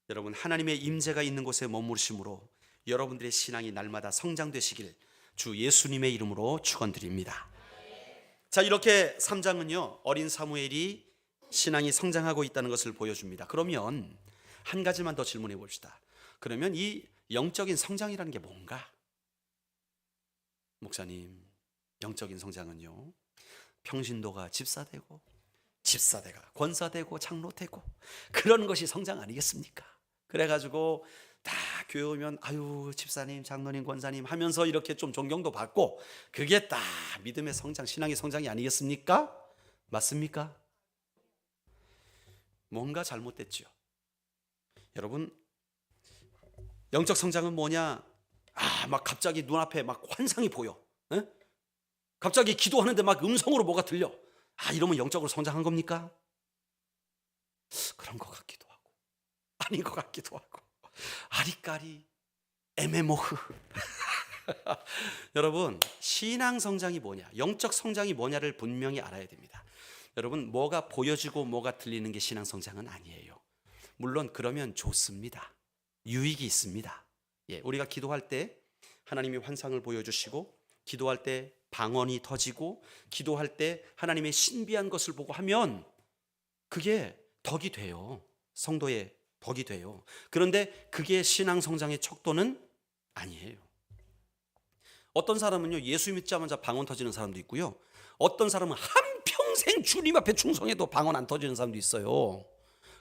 여러분, 하나님의 임재가 있는 곳에 머무르심으로 여러분들의 신앙이 날마다 성장되시길 주 예수님의 이름으로 축원드립니다. 자, 이렇게 3장은요 어린 사무엘이 신앙이 성장하고 있다는 것을 보여줍니다. 그러면 한 가지만 더 질문해 봅시다. 그러면 이 영적인 성장이라는 게 뭔가? 목사님, 영적인 성장은요 평신도가 집사되고 집사대가 권사되고 장로되고 그런 것이 성장 아니겠습니까? 그래가지고 다 교회 오면 아유 집사님 장로님 권사님 하면서 이렇게 좀 존경도 받고 그게 딱 믿음의 성장 신앙의 성장이 아니겠습니까? 맞습니까? 뭔가 잘못됐죠. 여러분, 영적 성장은 뭐냐? 막 갑자기 눈앞에 막 환상이 보여. 에? 갑자기 기도하는데 막 음성으로 뭐가 들려. 이러면 영적으로 성장한 겁니까? 그런 것 같기도 하고 아닌 것 같기도 하고 아리까리 애매모흐. 여러분, 신앙 성장이 뭐냐, 영적 성장이 뭐냐를 분명히 알아야 됩니다. 여러분, 뭐가 보여지고 뭐가 들리는 게 신앙 성장은 아니에요. 물론 그러면 좋습니다. 유익이 있습니다. 우리가 기도할 때 하나님이 환상을 보여주시고 기도할 때 방언이 터지고 기도할 때 하나님의 신비한 것을 보고 하면 그게 덕이 돼요. 성도의 덕이 돼요. 그런데 그게 신앙 성장의 척도는 아니에요. 어떤 사람은요 예수 믿자마자 방언 터지는 사람도 있고요, 어떤 사람은 한평생 주님 앞에 충성해도 방언 안 터지는 사람도 있어요.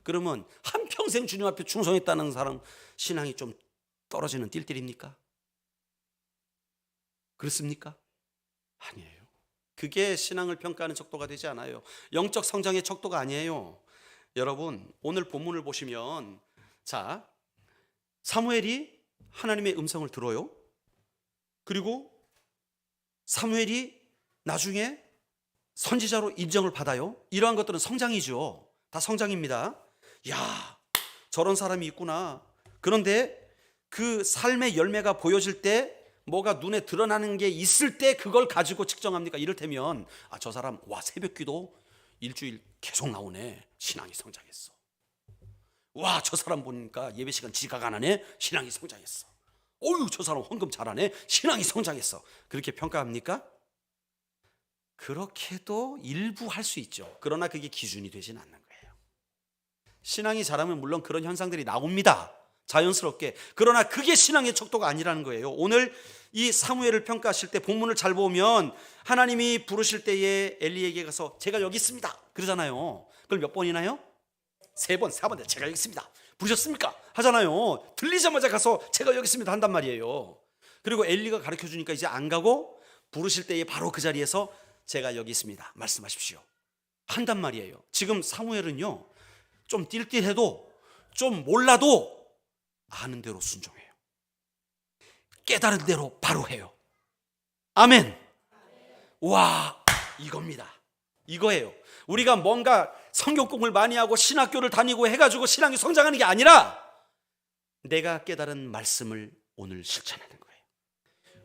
그러면 한평생 주님 앞에 충성했다는 사람 신앙이 좀 떨어지는 띨띨입니까? 그렇습니까? 아니에요. 그게 신앙을 평가하는 척도가 되지 않아요. 영적 성장의 척도가 아니에요. 여러분, 오늘 본문을 보시면 자, 사무엘이 하나님의 음성을 들어요. 그리고 사무엘이 나중에 선지자로 인정을 받아요. 이러한 것들은 성장이죠. 다 성장입니다. 야, 저런 사람이 있구나. 그런데 그 삶의 열매가 보여질 때 뭐가 눈에 드러나는 게 있을 때 그걸 가지고 측정합니까? 이를테면 저 사람 새벽기도 일주일 계속 나오네. 신앙이 성장했어. 저 사람 보니까 예배 시간 지각 안 하네. 신앙이 성장했어. 어유, 저 사람 헌금 잘하네. 신앙이 성장했어. 그렇게 평가합니까? 그렇게도 일부 할 수 있죠. 그러나 그게 기준이 되진 않는 거예요. 신앙이 자라면 물론 그런 현상들이 나옵니다. 자연스럽게. 그러나 그게 신앙의 척도가 아니라는 거예요. 오늘 이 사무엘을 평가하실 때 본문을 잘 보면 하나님이 부르실 때에 엘리에게 가서 제가 여기 있습니다 그러잖아요. 그걸 몇 번이나요? 3번, 4번. 제가 여기 있습니다. 부르셨습니까? 하잖아요. 들리자마자 가서 제가 여기 있습니다 한단 말이에요. 그리고 엘리가 가르쳐 주니까 이제 안 가고 부르실 때에 바로 그 자리에서 제가 여기 있습니다 말씀하십시오 한단 말이에요. 지금 사무엘은요, 좀 띨띨해도 좀 몰라도 아는 대로 순종해요. 깨달은 대로 바로 해요. 아멘. 와, 이겁니다. 이거예요. 우리가 뭔가 성경공부를 많이 하고 신학교를 다니고 해가지고 신앙이 성장하는 게 아니라 내가 깨달은 말씀을 오늘 실천하는 거예요.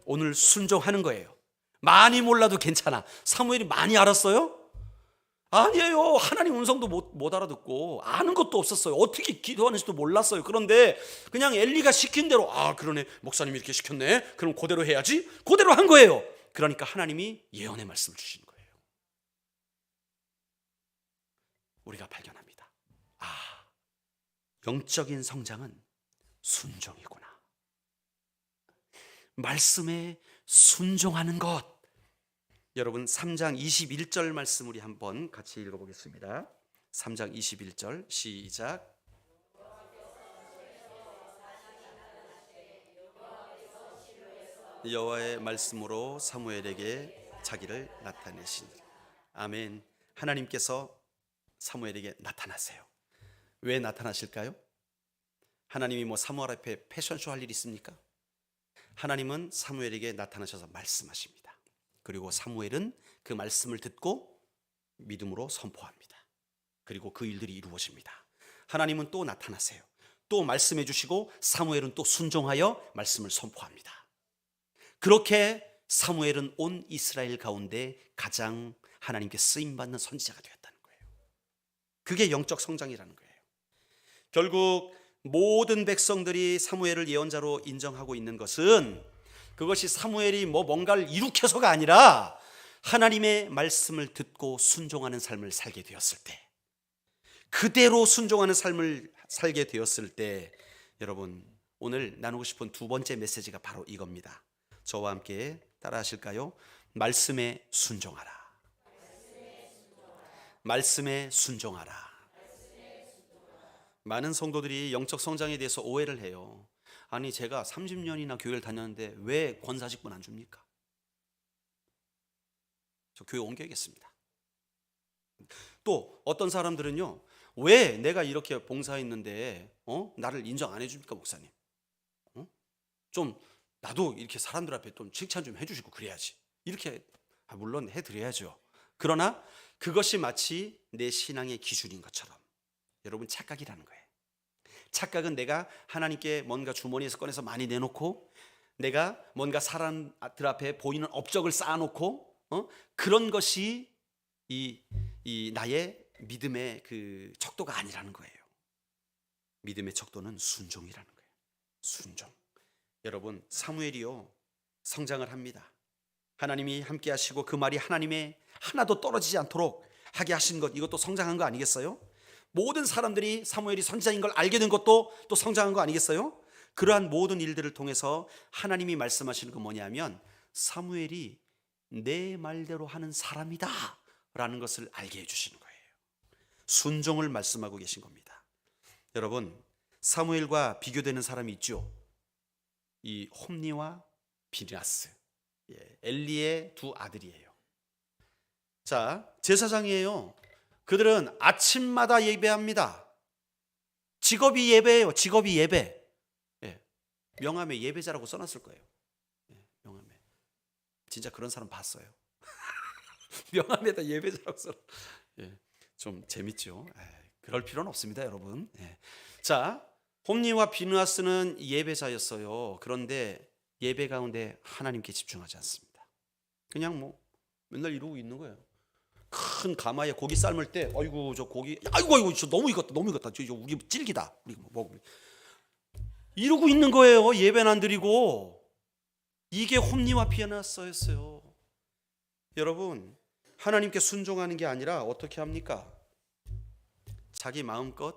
오늘 순종하는 거예요. 많이 몰라도 괜찮아. 사무엘이 많이 알았어요? 아니에요. 하나님 음성도 못 알아듣고 아는 것도 없었어요. 어떻게 기도하는지도 몰랐어요. 그런데 그냥 엘리가 시킨 대로 그러네. 목사님이 이렇게 시켰네. 그럼 그대로 해야지. 그대로 한 거예요. 그러니까 하나님이 예언의 말씀을 주시는 거예요. 우리가 발견합니다. 영적인 성장은 순종이구나. 말씀에 순종하는 것. 여러분 3장 21절 말씀 우리 한번 같이 읽어보겠습니다. 3장 21절 시작. 여호와의 말씀으로 사무엘에게 자기를 나타내시니. 아멘. 하나님께서 사무엘에게 나타나세요. 왜 나타나실까요? 하나님이 사무엘 앞에 패션쇼 할 일 있습니까? 하나님은 사무엘에게 나타나셔서 말씀하십니다. 그리고 사무엘은 그 말씀을 듣고 믿음으로 선포합니다. 그리고 그 일들이 이루어집니다. 하나님은 또 나타나세요. 또 말씀해 주시고 사무엘은 또 순종하여 말씀을 선포합니다. 그렇게 사무엘은 온 이스라엘 가운데 가장 하나님께 쓰임받는 선지자가 되었다는 거예요. 그게 영적 성장이라는 거예요. 결국 모든 백성들이 사무엘을 예언자로 인정하고 있는 것은 그것이 사무엘이 뭔가를 일으켜서가 아니라 하나님의 말씀을 듣고 순종하는 삶을 살게 되었을 때, 그대로 순종하는 삶을 살게 되었을 때, 여러분 오늘 나누고 싶은 두 번째 메시지가 바로 이겁니다. 저와 함께 따라 하실까요? 말씀에 순종하라. 말씀에 순종하라. 많은 성도들이 영적 성장에 대해서 오해를 해요. 아니 제가 30년이나 교회를 다녔는데 왜 권사직분 안 줍니까? 저 교회 옮겨야겠습니다. 또 어떤 사람들은요, 왜 내가 이렇게 봉사했는데 나를 인정 안 해줍니까 목사님? 좀 나도 이렇게 사람들 앞에 좀 칭찬 좀 해주시고 그래야지. 이렇게 물론 해드려야죠. 그러나 그것이 마치 내 신앙의 기준인 것처럼 여러분 착각이라는 거예요. 착각은 내가 하나님께 뭔가 주머니에서 꺼내서 많이 내놓고 내가 뭔가 사람들 앞에 보이는 업적을 쌓아놓고 그런 것이 이 나의 믿음의 그 척도가 아니라는 거예요. 믿음의 척도는 순종이라는 거예요. 순종. 여러분 사무엘이요 성장을 합니다. 하나님이 함께 하시고 그 말이 하나님의 하나도 떨어지지 않도록 하게 하신 것, 이것도 성장한 거 아니겠어요? 모든 사람들이 사무엘이 선지자인 걸 알게 된 것도 또 성장한 거 아니겠어요? 그러한 모든 일들을 통해서 하나님이 말씀하시는 건 뭐냐면 사무엘이 내 말대로 하는 사람이다 라는 것을 알게 해주시는 거예요. 순종을 말씀하고 계신 겁니다. 여러분 사무엘과 비교되는 사람이 있죠. 이 홈리와 비느하스, 엘리의 두 아들이에요. 자, 제사장이에요. 그들은 아침마다 예배합니다. 직업이 예배예요. 직업이 예배. 명함에 예배자라고 써놨을 거예요. 명함에. 진짜 그런 사람 봤어요. 명함에다 예배자라고 써. 좀 재밌죠. 그럴 필요는 없습니다, 여러분. 예. 자, 홈리와 비느하스는 예배자였어요. 그런데 예배 가운데 하나님께 집중하지 않습니다. 그냥 뭐 맨날 이러고 있는 거예요. 큰 가마에 고기 삶을 때, 아이고 저 고기, 아이고 저 너무 익었다. 저 우리 질기다. 우리 먹 이러고 있는 거예요. 예배는 안 드리고. 이게 홈리와 비느하스였어요. 여러분, 하나님께 순종하는 게 아니라 어떻게 합니까? 자기 마음껏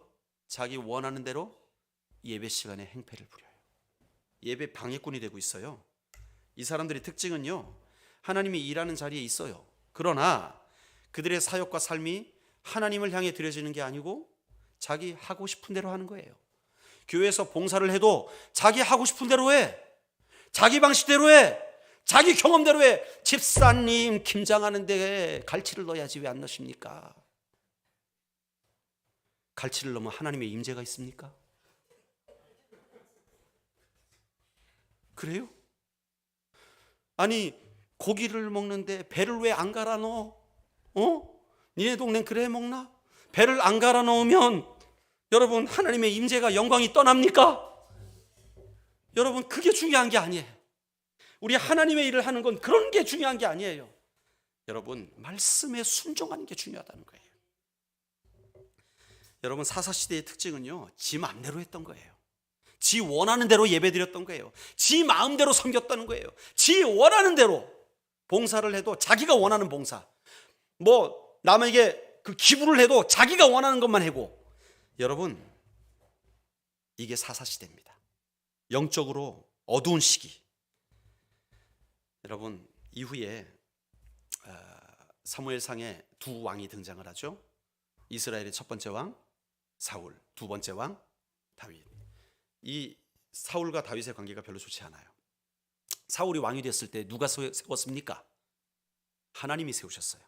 자기 원하는 대로 예배 시간에 행패를 부려요. 예배 방해꾼이 되고 있어요. 이 사람들의 특징은요, 하나님이 일하는 자리에 있어요. 그러나 그들의 사역과 삶이 하나님을 향해 드려지는 게 아니고 자기 하고 싶은 대로 하는 거예요. 교회에서 봉사를 해도 자기 하고 싶은 대로 해. 자기 방식대로 해. 자기 경험대로 해. 집사님 김장하는데 갈치를 넣어야지 왜 안 넣으십니까? 갈치를 넣으면 하나님의 임재가 있습니까? 그래요? 아니 고기를 먹는데 배를 왜 안 갈아 넣어? 니네 동네는 그래 먹나? 배를 안 갈아 넣으면 여러분 하나님의 임재가 영광이 떠납니까? 여러분 그게 중요한 게 아니에요. 우리 하나님의 일을 하는 건 그런 게 중요한 게 아니에요. 여러분 말씀에 순종하는 게 중요하다는 거예요. 여러분 사사시대의 특징은요, 지 마음대로 했던 거예요. 지 원하는 대로 예배드렸던 거예요. 지 마음대로 섬겼다는 거예요. 지 원하는 대로 봉사를 해도 자기가 원하는 봉사, 뭐 남에게 그 기부를 해도 자기가 원하는 것만 하고. 여러분 이게 사사시대입니다. 영적으로 어두운 시기. 여러분 이후에 사무엘상에 두 왕이 등장을 하죠. 이스라엘의 첫 번째 왕 사울, 두 번째 왕 다윗. 이 사울과 다윗의 관계가 별로 좋지 않아요. 사울이 왕이 됐을 때 누가 세웠습니까? 하나님이 세우셨어요.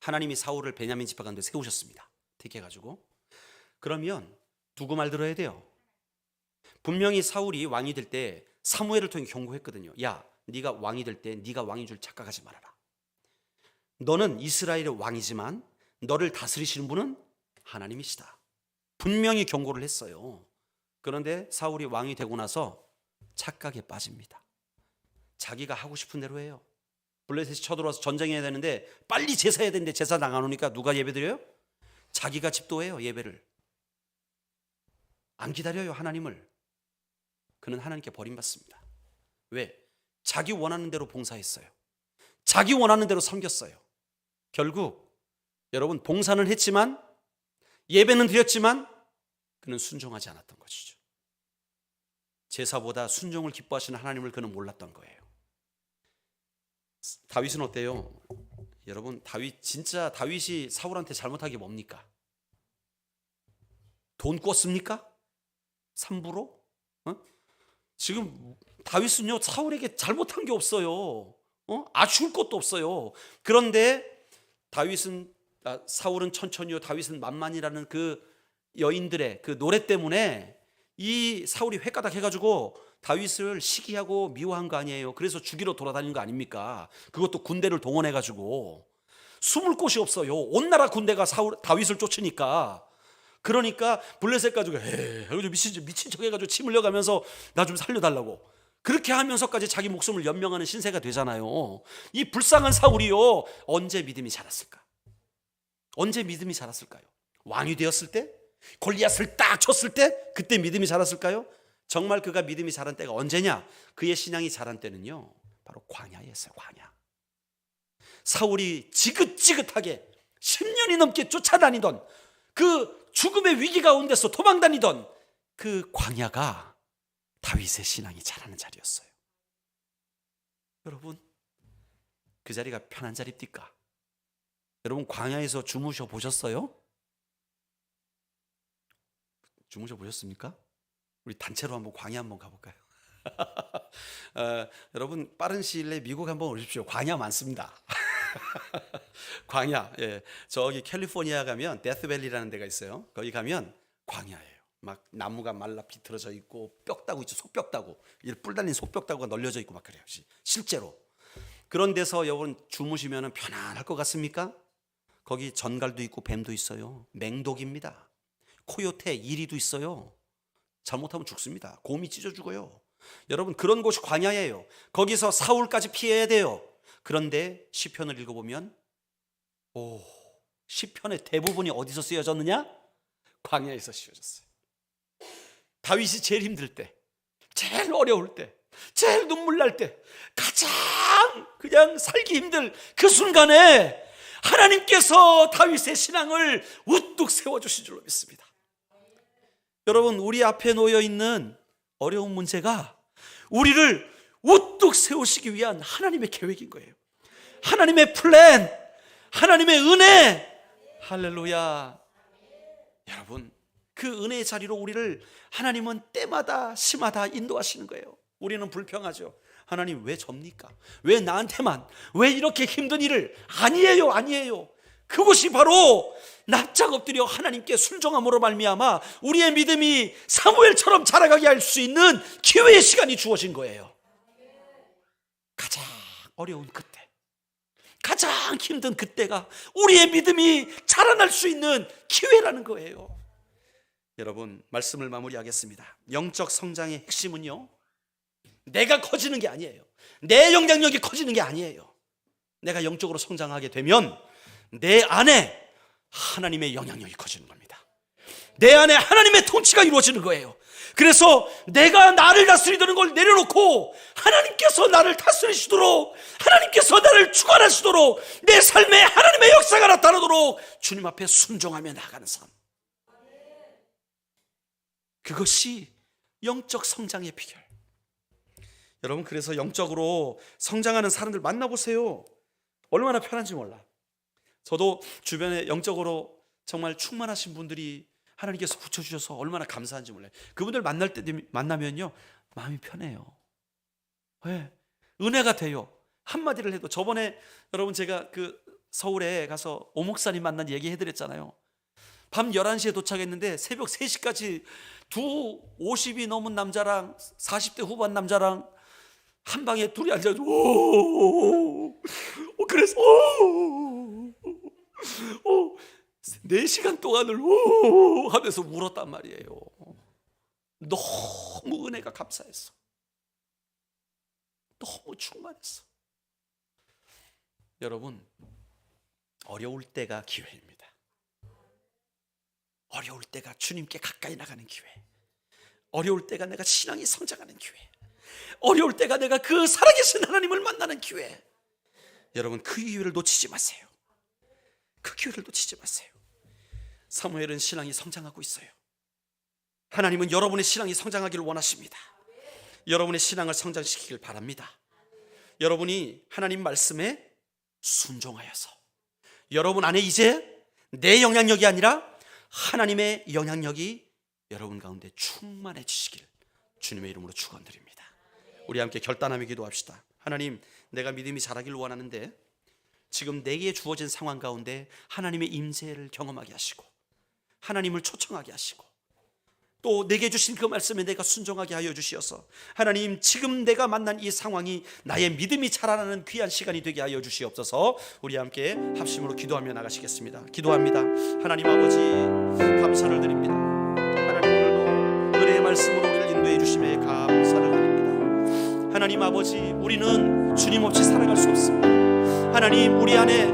하나님이 사울을 베냐민 지파 가운데 세우셨습니다. 택해가지고. 그러면 두고 말 들어야 돼요. 분명히 사울이 왕이 될 때 사무엘을 통해 경고했거든요. 야, 네가 왕이 될 때 네가 왕인 줄 착각하지 말아라. 너는 이스라엘의 왕이지만 너를 다스리시는 분은 하나님이시다. 분명히 경고를 했어요. 그런데 사울이 왕이 되고 나서 착각에 빠집니다. 자기가 하고 싶은 대로 해요. 블레셋이 쳐들어와서 전쟁해야 되는데 빨리 제사해야 되는데 제사 나가 놓으니까 누가 예배드려요? 자기가 집도해요. 예배를 안 기다려요. 하나님을. 그는 하나님께 버림받습니다. 왜? 자기 원하는 대로 봉사했어요. 자기 원하는 대로 섬겼어요. 결국 여러분 봉사는 했지만 예배는 드렸지만 그는 순종하지 않았던 것이죠. 제사보다 순종을 기뻐하시는 하나님을 그는 몰랐던 거예요. 다윗은 어때요? 여러분 진짜 다윗이 사울한테 잘못한 게 뭡니까? 돈 꿨습니까? 삼부로? 지금 다윗은요 사울에게 잘못한 게 없어요. 아쉬울 것도 없어요. 그런데 사울은 천천히요 다윗은 만만이라는 그 여인들의 그 노래 때문에 이 사울이 횟가닥 해가지고 다윗을 시기하고 미워한 거 아니에요. 그래서 죽이러 돌아다니는 거 아닙니까? 그것도 군대를 동원해가지고. 숨을 곳이 없어요. 온 나라 군대가 다윗을 쫓으니까. 그러니까 블레셋 가지고 미친 척 해가지고 침 흘려가면서 나 좀 살려달라고 그렇게 하면서까지 자기 목숨을 연명하는 신세가 되잖아요. 이 불쌍한 사울이요 언제 믿음이 자랐을까? 언제 믿음이 자랐을까요? 왕이 되었을 때? 골리앗을 딱 쳤을 때? 그때 믿음이 자랐을까요? 정말 그가 믿음이 자란 때가 언제냐? 그의 신앙이 자란 때는요 바로 광야였어요. 광야. 사울이 지긋지긋하게 10년이 넘게 쫓아다니던 그 죽음의 위기 가운데서 도망다니던 그 광야가 다윗의 신앙이 자라는 자리였어요. 여러분 그 자리가 편한 자리입니까? 여러분 광야에서 주무셔 보셨어요? 주무셔 보셨습니까? 우리 단체로 한번 광야 한번 가볼까요? 여러분 빠른 시일 내에 미국 한번 오십시오. 광야 많습니다. 광야. 예. 저기 캘리포니아 가면 데스밸리라는 데가 있어요. 거기 가면 광야예요. 막 나무가 말라 비틀어져 있고 뼈다구 있죠. 소뼈다구. 뿔 달린 소뼈다구가 널려져 있고 막 그래요. 실제로. 그런 데서 여러분 주무시면 편안할 것 같습니까? 거기 전갈도 있고 뱀도 있어요. 맹독입니다. 코요테, 이리도 있어요. 잘못하면 죽습니다. 곰이 찢어 죽어요. 여러분, 그런 곳이 광야예요. 거기서 사울까지 피해야 돼요. 그런데 시편을 읽어보면 시편의 대부분이 어디서 쓰여졌느냐? 광야에서 쓰여졌어요. 다윗이 제일 힘들 때, 제일 어려울 때, 제일 눈물 날 때, 가장 그냥 살기 힘들 그 순간에 하나님께서 다윗의 신앙을 우뚝 세워주신 줄로 믿습니다. 여러분, 우리 앞에 놓여있는 어려운 문제가 우리를 우뚝 세우시기 위한 하나님의 계획인 거예요. 하나님의 플랜, 하나님의 은혜. 할렐루야. 여러분, 그 은혜의 자리로 우리를 하나님은 때마다 시마다 인도하시는 거예요. 우리는 불평하죠. 하나님 왜 접니까? 왜 나한테만? 왜 이렇게 힘든 일을? 아니에요. 그것이 바로 납작 엎드려 하나님께 순종함으로 말미암아 우리의 믿음이 사무엘처럼 자라가게 할 수 있는 기회의 시간이 주어진 거예요. 가장 어려운 그때, 가장 힘든 그때가 우리의 믿음이 자라날 수 있는 기회라는 거예요. 여러분, 말씀을 마무리하겠습니다. 영적 성장의 핵심은요, 내가 커지는 게 아니에요. 내 영향력이 커지는 게 아니에요. 내가 영적으로 성장하게 되면 내 안에 하나님의 영향력이 커지는 겁니다. 내 안에 하나님의 통치가 이루어지는 거예요. 그래서 내가 나를 다스리려는 걸 내려놓고 하나님께서 나를 다스리시도록, 하나님께서 나를 주관하시도록, 내 삶에 하나님의 역사가 나타나도록 주님 앞에 순종하며 나아가는 삶, 그것이 영적 성장의 비결. 여러분, 그래서 영적으로 성장하는 사람들 만나보세요. 얼마나 편한지 몰라. 저도 주변에 영적으로 정말 충만하신 분들이 하나님께서 붙여주셔서 얼마나 감사한지 몰라요. 그분들 만나면요, 마음이 편해요. 왜? 은혜가 돼요. 한마디를 해도. 저번에 여러분, 제가 그 서울에 가서 오 목사님 만난 얘기 해드렸잖아요. 밤 11시에 도착했는데 새벽 3시까지 두 50이 넘은 남자랑 40대 후반 남자랑 한 방에 둘이 앉아서 그래서 4시간 동안을 하면서 울었단 말이에요. 너무 은혜가 감사했어. 너무 충만했어. 여러분, 어려울 때가 기회입니다. 어려울 때가 주님께 가까이 나가는 기회, 어려울 때가 내가 신앙이 성장하는 기회, 어려울 때가 내가 그 살아계신 하나님을 만나는 기회. 여러분, 그 기회를 놓치지 마세요. 그 기회를 놓치지 마세요. 사무엘은 신앙이 성장하고 있어요. 하나님은 여러분의 신앙이 성장하기를 원하십니다. 여러분의 신앙을 성장시키길 바랍니다. 여러분이 하나님 말씀에 순종하여서 여러분 안에 이제 내 영향력이 아니라 하나님의 영향력이 여러분 가운데 충만해지시길 주님의 이름으로 축원드립니다. 우리 함께 결단하며 기도합시다. 하나님, 내가 믿음이 자라기를 원하는데 지금 내게 주어진 상황 가운데 하나님의 임재를 경험하게 하시고 하나님을 초청하게 하시고 또 내게 주신 그 말씀에 내가 순종하게 하여 주시어서 하나님, 지금 내가 만난 이 상황이 나의 믿음이 자라나는 귀한 시간이 되게 하여 주시옵소서. 우리 함께 합심으로 기도하며 나가시겠습니다. 기도합니다. 하나님 아버지, 감사를 드립니다. 하나님, 오늘도 은혜의 말씀으로 우리를 인도해 주심에 감사를 드립니다. 하나님 아버지, 우리는 주님 없이 살아갈 수 없습니다. 하나님, 우리 안에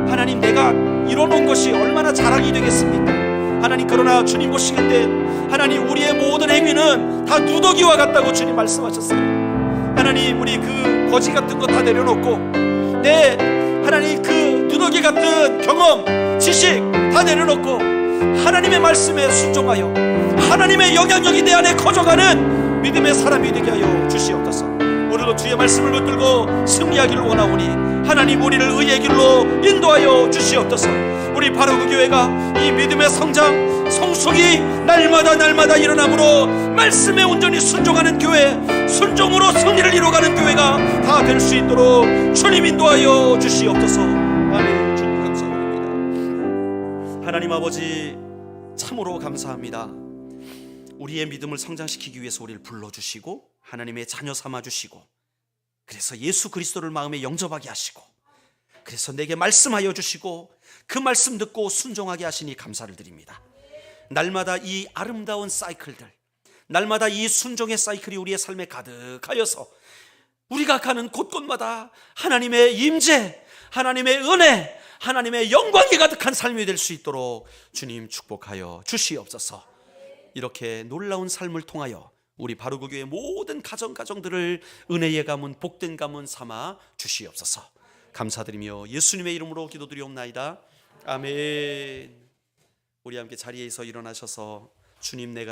하나님 내가 이뤄놓은 것이 얼마나 자랑이 되겠습니까? 하나님, 그러나 주님 보시길 때 하나님, 우리의 모든 행위는 다 누더기와 같다고 주님 말씀하셨어요. 하나님, 우리 그 거지 같은 거 다 내려놓고 하나님, 그 누더기 같은 경험, 지식 다 내려놓고 하나님의 말씀에 순종하여 하나님의 영향력이 내 안에 커져가는 믿음의 사람이 되게 하여 주시옵소서. 오늘도 주의 말씀을 붙들고 승리하기를 원하오니 하나님, 우리를 의의 길로 인도하여 주시옵소서. 우리 바로 그 교회가 이 믿음의 성장, 성숙이 날마다 일어남으로 말씀에 온전히 순종하는 교회, 순종으로 승리를 이루어가는 교회가 다 될 수 있도록 주님 인도하여 주시옵소서. 아멘. 주님 감사드립니다. 하나님 아버지, 참으로 감사합니다. 우리의 믿음을 성장시키기 위해서 우리를 불러주시고 하나님의 자녀 삼아주시고, 그래서 예수 그리스도를 마음에 영접하게 하시고, 그래서 내게 말씀하여 주시고 그 말씀 듣고 순종하게 하시니 감사를 드립니다. 날마다 이 아름다운 사이클들, 날마다 이 순종의 사이클이 우리의 삶에 가득하여서 우리가 가는 곳곳마다 하나님의 임재, 하나님의 은혜, 하나님의 영광이 가득한 삶이 될 수 있도록 주님 축복하여 주시옵소서. 이렇게 놀라운 삶을 통하여 우리 바르고 교회 모든 가정들을 은혜의 가문, 복된 가문 삼아 주시옵소서. 감사드리며 예수님의 이름으로 기도드리옵나이다. 아멘. 우리 함께 자리에서 일어나셔서 주님, 내가